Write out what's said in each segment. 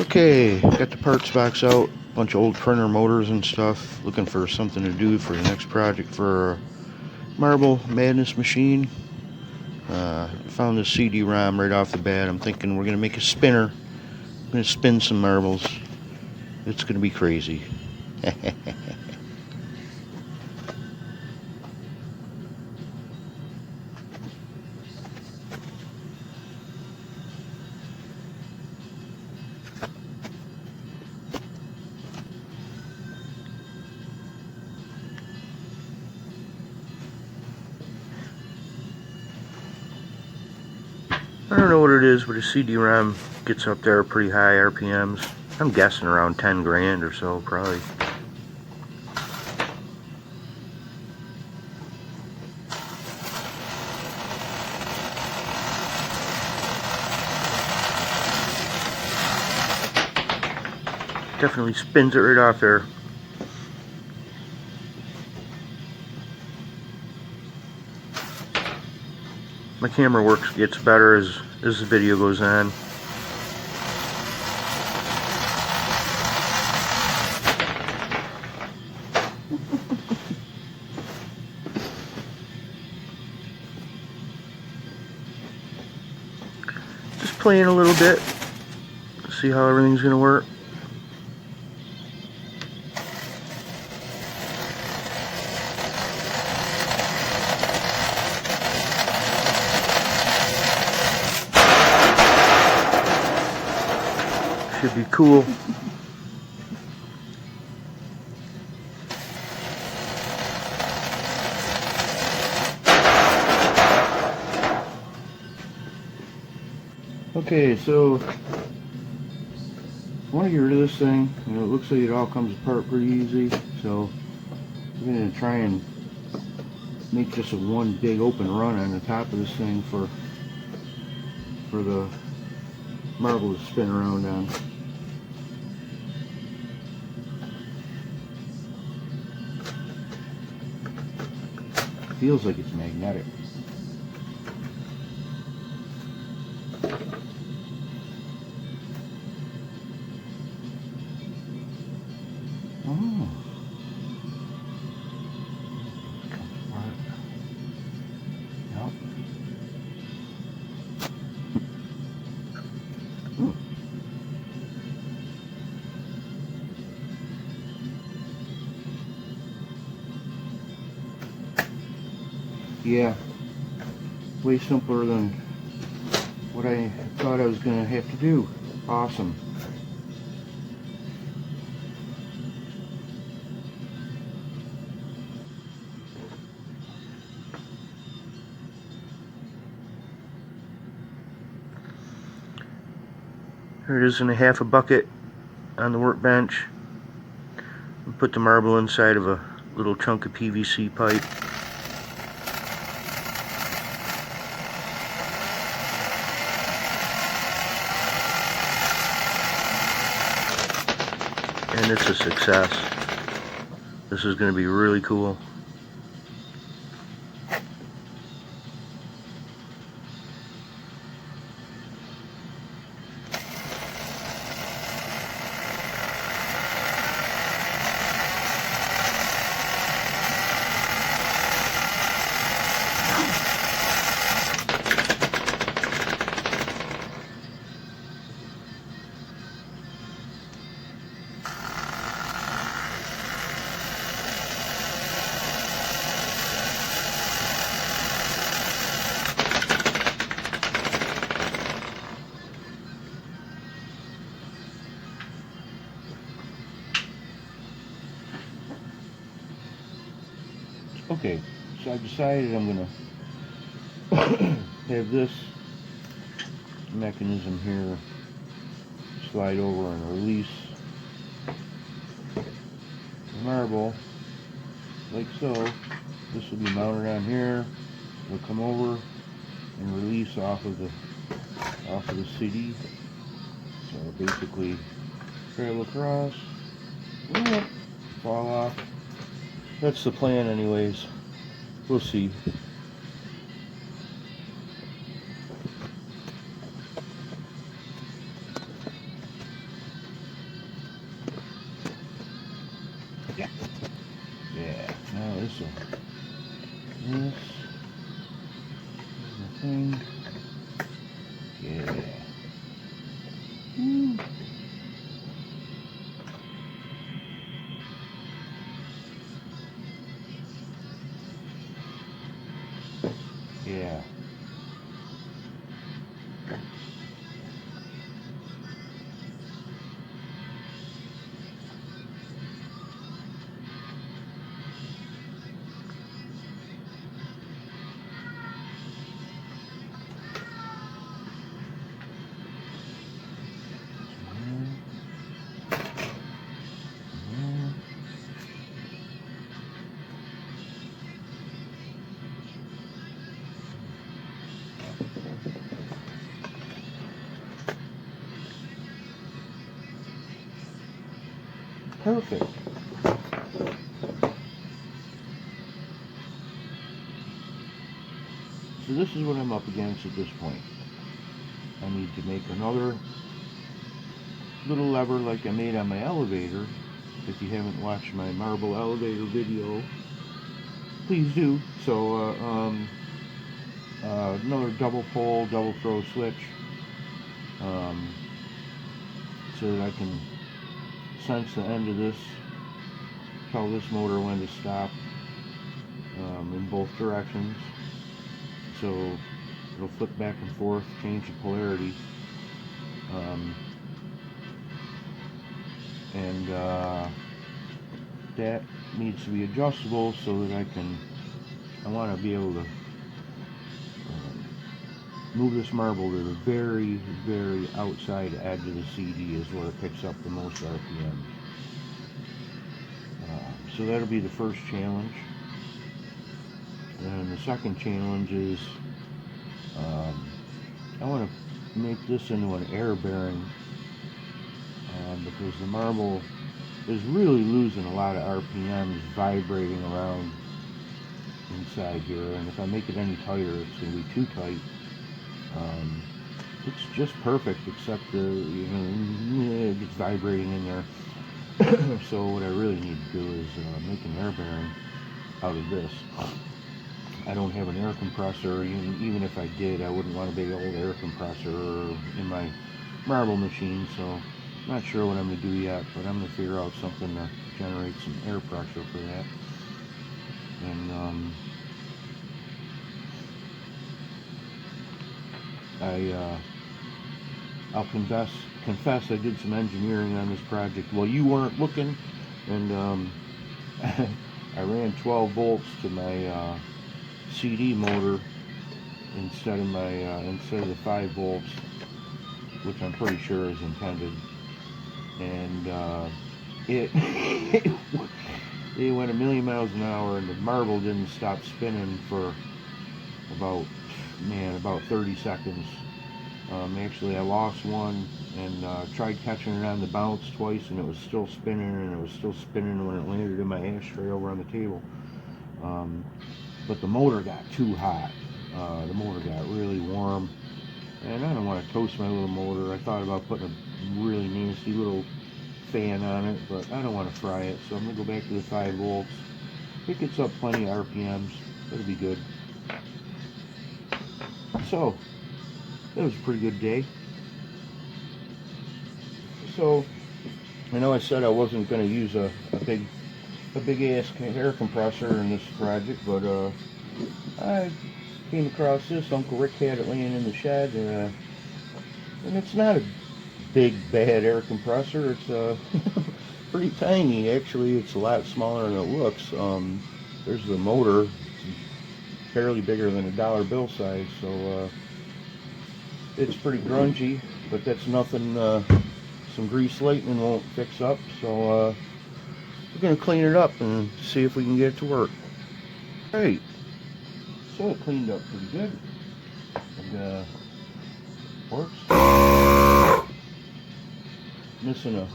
Okay, got the parts box out, bunch of old printer motors and stuff, looking for something to do for the next project for a Marble Madness machine. Found this CD-ROM right off the bat. I'm thinking we're going to make a spinner. I'm going to spin some marbles. It's going to be crazy. I don't know what it is, but a CD-ROM gets up there pretty high RPMs. I'm guessing around 10 grand or so, probably. Definitely spins it right off there. My camera work gets better as the video goes on. Just playing a little bit, see how everything's going to work. Should be cool. Okay, so I want to get rid of this thing. You know, it looks like it all comes apart pretty easy. So we're going to try and make just one big open run on the top of this thing for the marble to spin around on. Feels like it's magnetic. Oh. Yep. Yeah, way simpler than what I thought I was going to have to do. Awesome. There it is in a half a bucket on the workbench. Put the marble inside of a little chunk of PVC pipe. And it's a success. This is going to be really cool. Okay, so I've decided I'm going to have this mechanism here slide over and release the marble like so. This will be mounted on here. It'll come over and release off of the CD. So basically trail across, fall off. That's the plan anyways. We'll see. So this is the thing. Yeah. Yeah. Perfect. So this is what I'm up against at this point. I need to make another little lever like I made on my elevator. If you haven't watched my marble elevator video, please do. So another double pole, double throw switch, so that I can sense the end of this, tell this motor when to stop in both directions. So it'll flip back and forth, change the polarity. And that needs to be adjustable so that I want to be able to move this marble to the very, very outside edge of the CD is where it picks up the most RPM. So that'll be the first challenge. And the second challenge is I want to make this into an air bearing because the marble is really losing a lot of RPMs vibrating around inside here, and if I make it any tighter it's going to be too tight. It's just perfect except it gets vibrating in there. So what I really need to do is make an air bearing out of this. I don't have an air compressor. Even if I did, I wouldn't want a big old air compressor in my marble machine, so I'm not sure what I'm going to do yet, but I'm going to figure out something to generate some air pressure for that. And I'll confess I did some engineering on this project while you weren't looking, and I ran 12 volts to my CD motor instead of the 5 volts, which I'm pretty sure is intended, and it went a million miles an hour, and the marble didn't stop spinning for about 30 seconds. Actually, I lost one and tried catching it on the bounce twice, and it was still spinning, and it was still spinning when it landed in my ashtray over on the table. But the motor got too hot. The motor got really warm, and I don't want to toast my little motor. I thought about putting a really nasty little fan on it, but I don't want to fry it, so I'm going to go back to the 5 volts. It gets up plenty of RPMs. It'll be good. So it was a pretty good day. So I know I said I wasn't going to use a big ass air compressor in this project, but I came across this. Uncle Rick had it laying in the shed, and it's not a big bad air compressor. It's pretty tiny. Actually, it's a lot smaller than it looks. There's the motor. It's barely bigger than a dollar bill size, so it's pretty grungy, but that's nothing some grease lightning won't fix up. So we're going to clean it up and see if we can get it to work. Right, so it cleaned up pretty good, and works. Missing a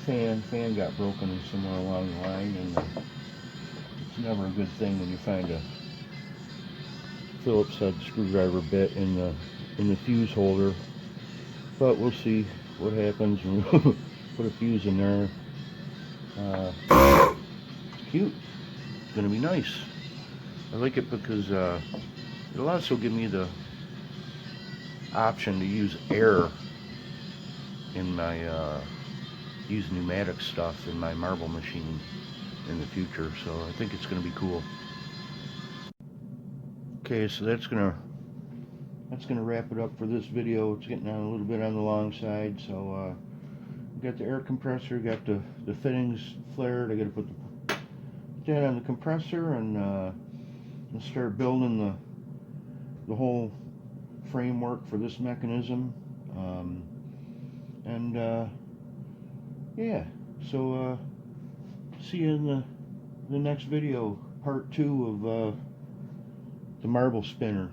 fan got broken somewhere along the line, and it's never a good thing when you find a Phillips head screwdriver bit in the fuse holder, but we'll see what happens when we put a fuse in there. Cute. going to be nice. I like it because it'll also give me the option to use air in my use pneumatic stuff in my marble machine in the future. So I think it's going to be cool. Okay, so that's gonna wrap it up for this video. It's getting on a little bit on the long side. So got the air compressor, got the fittings flared. I got to put that on the compressor and start building the whole framework for this mechanism. Yeah, so see you in the next video, part 2 of the marble spinner.